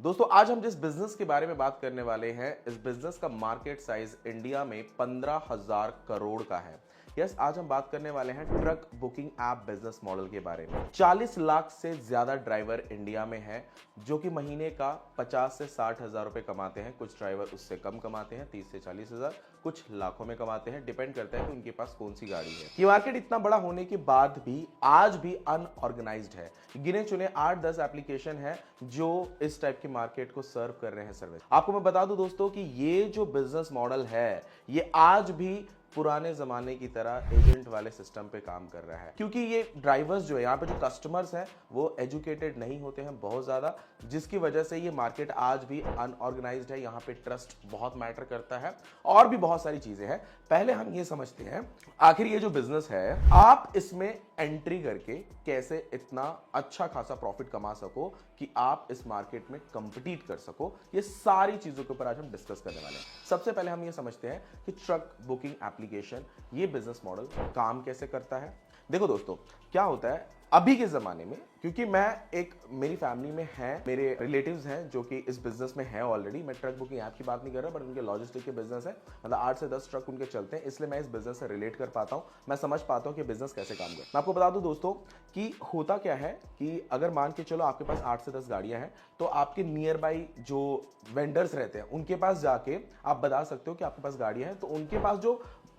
दोस्तों आज हम जिस बिजनेस के बारे में बात करने वाले हैं, इस बिजनेस का मार्केट साइज इंडिया में 15,000 करोड़ का है। यस, आज हम बात करने वाले हैं truck booking app business model के बारे में। 40 लाख से ज्यादा ड्राइवर इंडिया में हैं, जो कि महीने का 50 से 60 हजार रुपए कमाते हैं। कुछ ड्राइवर उससे कम कमाते हैं, 30 से 40 हजार, कुछ लाखों में कमाते हैं। डिपेंड करता है कि उनके पास कौन सी गाड़ी है। ये मार्केट इतना बड़ा होने के बाद भी आज भी अनऑर्गेनाइज्ड है। गिने चुने 8-10 एप्लीकेशन है जो इस टाइप की मार्केट को सर्व कर रहे हैं सर्विस। आपको मैं बता दूं दोस्तों कि ये जो बिजनेस मॉडल है, ये आज भी पुराने जमाने की तरह एजेंट वाले सिस्टम पे काम कर रहा है, क्योंकि ये ड्राइवर्स जो है, यहाँ पे जो कस्टमर्स हैं वो एजुकेटेड नहीं होते हैं बहुत ज्यादा, जिसकी वजह से ये मार्केट आज भी अनऑर्गेनाइज्ड है। यहाँ पे ट्रस्ट बहुत मैटर करता है और भी बहुत सारी चीजें हैं। पहले हम ये समझते हैं आखिर ये जो बिजनेस है, आप इसमें एंट्री करके कैसे इतना अच्छा खासा प्रॉफिट कमा सको कि आप इस मार्केट में कंपीट कर सको। ये सारी चीजों के ऊपर आज हम डिस्कस करने वाले हैं। सबसे पहले हम ये समझते हैं कि ट्रक बुकिंग एप्लीकेशन, ये बिजनेस मॉडल काम कैसे करता है। देखो दोस्तों, क्या होता है अभी के जमाने में, क्योंकि मेरी फैमिली में है, मेरे रिलेटिव्स हैं जो कि इस बिजनेस में है ऑलरेडी। मैं ट्रक बुकिंग ऐप की बात नहीं कर रहा, बट उनके लॉजिस्टिक के बिजनेस है, मतलब 8 से 10 ट्रक उनके चलते हैं, इसलिए मैं इस बिजनेस से रिलेट कर पाता हूं। मैं समझ पाता हूं कि बिजनेस कैसे काम करता है। मैं आपको बता दूं दोस्तों कि होता क्या है कि अगर मान के चलो आपके पास 8 से 10 गाड़ियां हैं, तो आपके नियर बाई जो वेंडर्स रहते हैं उनके पास जाके आप बता सकते हो कि आपके पास गाड़ियां हैं, तो उनके पास जो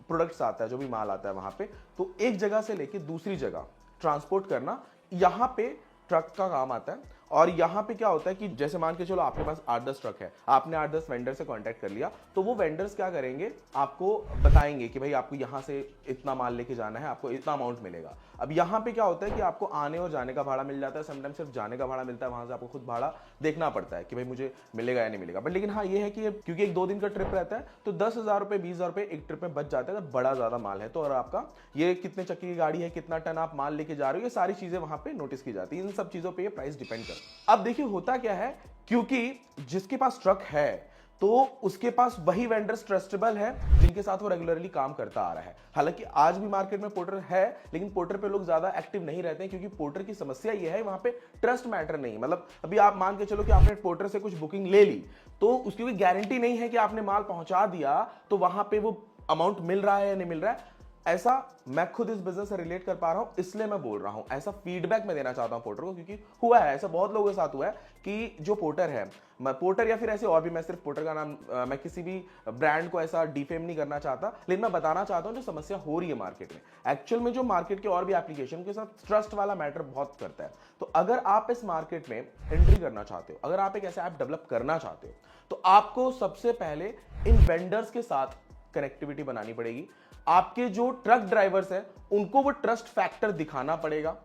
प्रोडक्ट्स आता है, जो भी माल आता है वहां पे, तो एक जगह से लेके दूसरी जगह ट्रांसपोर्ट करना यहां पे ट्रक का काम आता है। और यहां पे क्या होता है कि जैसे मान के चलो आपके पास 8-10 ट्रक है, आपने 8-10 वेंडर से कांटेक्ट कर लिया, तो वो वेंडर्स क्या करेंगे, आपको बताएंगे कि भाई आपको यहां से इतना माल लेके जाना है, आपको इतना अमाउंट मिलेगा। अब यहां पे क्या होता है कि आपको आने और जाने का भाड़ा मिल जाता है, समटाइम सिर्फ जाने का भाड़ा मिलता है, वहां से आपको खुद भाड़ा देखना पड़ता है कि भाई मुझे मिलेगा या नहीं मिलेगा। बट लेकिन हाँ, ये है कि क्योंकि एक 2 दिन का ट्रिप रहता है, तो 10,000 रुपए 20,000 रुपए एक ट्रिप में बच जाता है अगर बड़ा ज्यादा माल है तो। और आपका ये कितने चक्की की गाड़ी है, कितना टन आप माल लेके जा रहे हो, ये सारी चीजें वहां पे नोटिस की जाती है। इन सब चीजों पे ये प्राइस डिपेंड करता है। अब देखिए होता क्या है, क्योंकि जिसके पास ट्रक है तो उसके पास वही वेंडर्स ट्रस्टेबल है जिनके साथ वो रेगुलरली काम करता आ रहा है। हालांकि आज भी मार्केट में पोर्टर है, लेकिन पोर्टर पे लोग ज्यादा एक्टिव नहीं रहते हैं, क्योंकि पोर्टर की समस्या ये है, वहां पे ट्रस्ट मैटर नहीं। मतलब अभी आप मान के चलो कि आपने पोर्टर से कुछ बुकिंग ले ली, तो उसकी कोई गारंटी नहीं है कि आपने माल पहुंचा दिया तो वहां पे वो अमाउंट मिल रहा है या नहीं मिल रहा है। ऐसा मैं खुद इस बिजनेस से रिलेट कर पा रहा हूं, इसलिए मैं बोल रहा हूं। ऐसा फीडबैक मैं देना चाहता हूं पोर्टर को, क्योंकि हुआ है ऐसा, बहुत लोगों के साथ हुआ है कि जो पोर्टर है, पोर्टर या फिर ऐसे और भी, मैं सिर्फ पोर्टर का नाम, मैं किसी भी ब्रांड को ऐसा डिफेम नहीं करना चाहता, लेकिन मैं बताना चाहता हूं जो समस्या हो रही है मार्केट में। एक्चुअल में जो मार्केट के और भी एप्लीकेशन के साथ ट्रस्ट वाला मैटर बहुत करता है। तो अगर आप इस मार्केट में एंट्री करना चाहते हो, अगर आप एक ऐसा ऐप डेवलप करना चाहते हो, तो आपको सबसे पहले इन वेंडर्स के साथ कनेक्टिविटी बनानी पड़ेगी। आपके जो ट्रक ड्राइवर्स हैं उनको वो ट्रस्ट फैक्टर दिखाना पड़ेगा।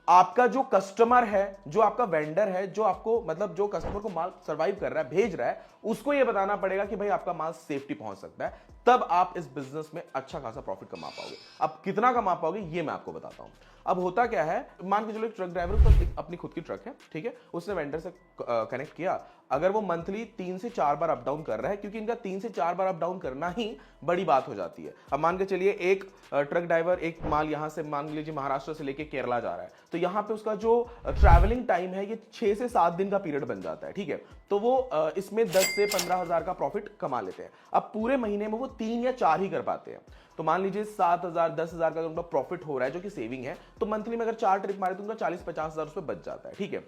आपका जो कस्टमर है, जो आपका वेंडर है, जो आपको मतलब जो कस्टमर को माल सर्वाइव कर रहा है, भेज रहा है, उसको ये बताना पड़ेगा कि भाई आपका माल सेफ्टी पहुंच सकता है। तब आप इस बिजनेस में अच्छा खासा प्रॉफिट कमा पाओगे। अब कितना कमा पाओगे ये मैं आपको बताता हूं। अब होता क्या है, मान के चलो एक ट्रक ड्राइवर उसका अपनी खुद की ट्रक है, ठीक है, उसने वेंडर से कनेक्ट किया। अगर वो मंथली 3 से 4 बार अप डाउन कर रहा है, क्योंकि इनका 3 से 4 बार अप डाउन करना ही बड़ी बात हो जाती है। अब मान के चलिए एक ट्रक ड्राइवर एक माल यहां से मान लीजिए महाराष्ट्र से लेके केरला जा रहा है, तो यहां पे उसका जो ट्रैवलिंग टाइम है ये 6 से 7 दिन का पीरियड बन जाता है, ठीक है। तो वो इसमें 10 से 15,000 का प्रॉफिट कमा लेते हैं। अब पूरे महीने में वो 3 या 4 ही कर पाते हैं। तो मान लीजिए 7,000 10,000 का उनका प्रॉफिट हो रहा है, जो कि सेविंग है, तो मंथली में अगर 4 ट्रिप मारे तो उनका 40-50,000 उसमें बच जाता है, ठीक है।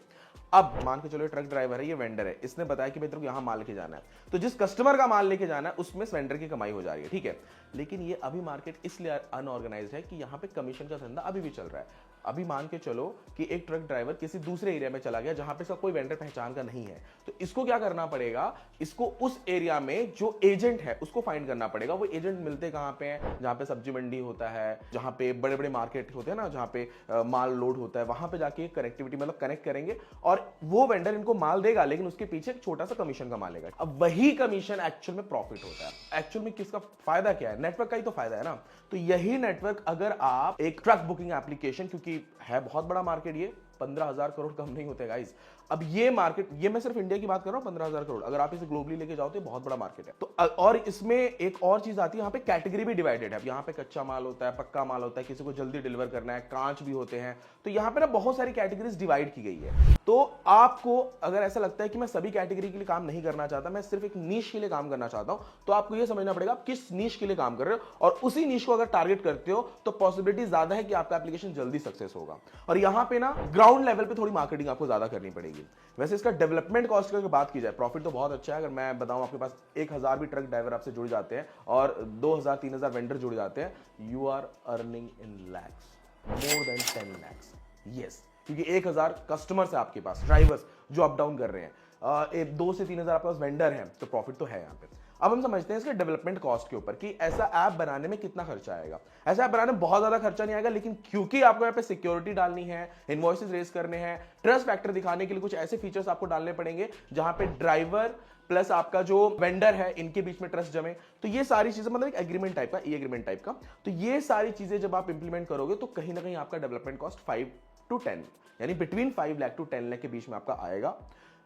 अब मान के चलो ट्रक ड्राइवर है, ये वेंडर है, इसने बताया कि भाई तेरे को यहां माल लेके जाना है, तो जिस कस्टमर का माल लेके जाना है उसमें वेंडर की कमाई हो जा रही है, ठीक है। लेकिन ये अभी मार्केट इसलिए अनऑर्गेनाइज्ड है कि यहां पे कमीशन का धंधा अभी भी चल रहा है। अभी मान के चलो कि एक ट्रक ड्राइवर किसी दूसरे एरिया में चला गया जहां पे इसका कोई वेंडर पहचान का नहीं है, तो इसको क्या करना पड़ेगा, इसको उस एरिया में जो एजेंट है उसको फाइंड करना पड़ेगा। वो एजेंट मिलते कहां पे हैं, जहां पे सब्जी मंडी होता है, जहां पे बड़े बड़े मार्केट होते हैं ना, जहां पे माल लोड होता है, वहां पे जाके कनेक्टिविटी मतलब कनेक्ट करेंगे और वो वेंडर इनको माल देगा, लेकिन उसके पीछे एक छोटा सा कमीशन कमा लेगा। अब वही कमीशन एक्चुअल में प्रॉफिट होता है। एक्चुअल में किसका फायदा क्या है, नेटवर्क का ही तो फायदा है ना। तो यही नेटवर्क अगर आप एक ट्रक बुकिंग एप्लीकेशन, क्योंकि है बहुत बड़ा मार्केट, ये 15,000 करोड़ कम नहीं होते गाइस। अब ये मार्केट, ये मैं सिर्फ इंडिया की बात कर रहा हूं, 15,000 करोड़। अगर आप इसे ग्लोबली लेके जाओ तो ये बहुत बड़ा मार्केट है। तो और इसमें एक और चीज आती है, यहाँ पे कैटेगरी भी डिवाइडेड है। अब यहाँ पे कच्चा माल होता है, पक्का माल होता है, किसी को जल्दी डिलीवर करना है, कांच भी होते हैं। तो यहाँ पे ना बहुत सारी कैटेगरीज डिवाइड की गई है। तो आपको अगर ऐसा लगता है कि मैं सभी कैटेगरी के लिए काम नहीं करना चाहता, मैं सिर्फ एक नीश के लिए काम करना चाहता हूं, तो आपको यह समझना पड़ेगा आप किस नीश के लिए काम कर रहे हो, और उसी नीश को अगर टारगेट करते हो तो पॉसिबिलिटी ज्यादा है कि आपका एप्लीकेशन जल्दी सक्सेस होगा। और यहां पे ना ग्राउंड लेवल पे थोड़ी मार्केटिंग आपको ज्यादा करनी पड़ेगी। वैसे इसका डेवलपमेंट कॉस्ट की बात की जाए, प्रॉफिट तो बहुत अच्छा है। अगर मैं बताऊं, आपके पास 1,000 भी ट्रक ड्राइवर आपसे जुड़ जाते हैं और 2,000-3,000 वेंडर जुड़ जाते हैं, you are earning in lakhs, more than 10 lakhs. Yes, क्योंकि 1,000 कस्टमर्स है आपके पास, ड्राइवर्स जो अप डाउन कर रहे हैं, 2 से 3,000 आपके पास वेंडर हैं, तो प्रॉफिट तो है यहाँ पे। अब हम समझते हैं इसके डेवलपमेंट कॉस्ट के ऊपर कि ऐसा ऐप बनाने में कितना खर्चा आएगा। ऐसा ऐप बनाने में बहुत ज्यादा खर्चा नहीं आएगा, लेकिन क्योंकि आपको यहाँ पे सिक्योरिटी डालनी है, इनवॉइसेस रेज करने हैं, ट्रस्ट फैक्टर दिखाने के लिए कुछ ऐसे फीचर्स आपको डालने पड़ेंगे जहां पे ड्राइवर प्लस आपका जो वेंडर है इनके बीच में ट्रस्ट जमे। तो ये सारी चीजें, मतलब एक एग्रीमेंट टाइप का, ई एग्रीमेंट टाइप का, तो ये सारी चीजें जब आप इंप्लीमेंट करोगे तो कहीं ना कहीं आपका डेवलपमेंट कॉस्ट 5 to 10, यानी बिटवीन 5 लाख टू 10 लाख के बीच में आपका आएगा।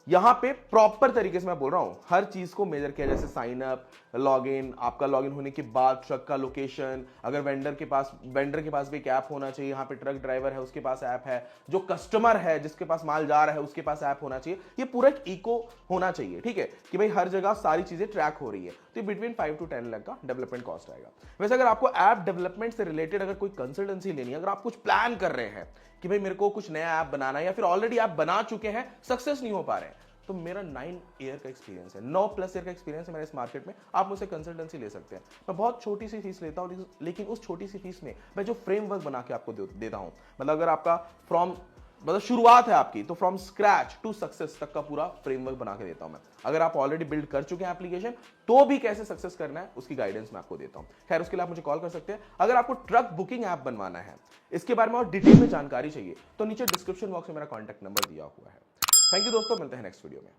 यहां पे प्रॉपर तरीके से मैं बोल रहा हूं, हर चीज को मेजर किया, जैसे साइन अप, लॉगिन, आपका लॉगिन होने के बाद ट्रक का लोकेशन, अगर वेंडर के पास भी एक ऐप होना चाहिए। यहाँ पे ट्रक ड्राइवर है उसके पास ऐप है, जो कस्टमर है जिसके पास माल जा रहा है उसके पास ऐप होना चाहिए। ये पूरा एक इको होना चाहिए, ठीक है, कि भाई हर जगह सारी चीजें ट्रैक हो रही है। तो बिटवीन 5 to 10 लाख का डेवलपमेंट कॉस्ट आएगा। वैसे अगर आपको ऐप डेवलपमेंट से रिलेटेड अगर कोई कंसल्टेंसी लेनी है, अगर आप कुछ प्लान कर रहे हैं कि भाई मेरे को कुछ नया ऐप बनाना है, या फिर ऑलरेडी ऐप बना चुके हैं, सक्सेस नहीं हो पा रहे हैं, तो मेरा 9 ईयर का एक्सपीरियंस है, 9+ ईयर का एक्सपीरियंस है मेरे इस मार्केट में। आप मुझसे कंसल्टेंसी ले सकते हैं। मैं बहुत छोटी सी फीस लेता हूं, लेकिन उस छोटी सी फीस में मैं जो फ्रेमवर्क बना के आपको देता हूं, मतलब अगर आपका मतलब शुरुआत है आपकी, तो फ्रॉम स्क्रैच टू सक्सेस तक का पूरा फ्रेमवर्क बना के देता हूं मैं। अगर आप ऑलरेडी बिल्ड कर चुके हैं एप्लीकेशन, तो भी कैसे सक्सेस करना है उसकी गाइडेंस मैं आपको देता हूं। खैर, उसके लिए आप मुझे कॉल कर सकते हैं। अगर आपको ट्रक बुकिंग ऐप बनवाना है, इसके बारे में और डिटेल में जानकारी चाहिए, तो नीचे डिस्क्रिप्शन बॉक्स में मेरा कॉन्टैक्ट नंबर दिया हुआ है। थैंक यू दोस्तों, मिलते हैं नेक्स्ट वीडियो में।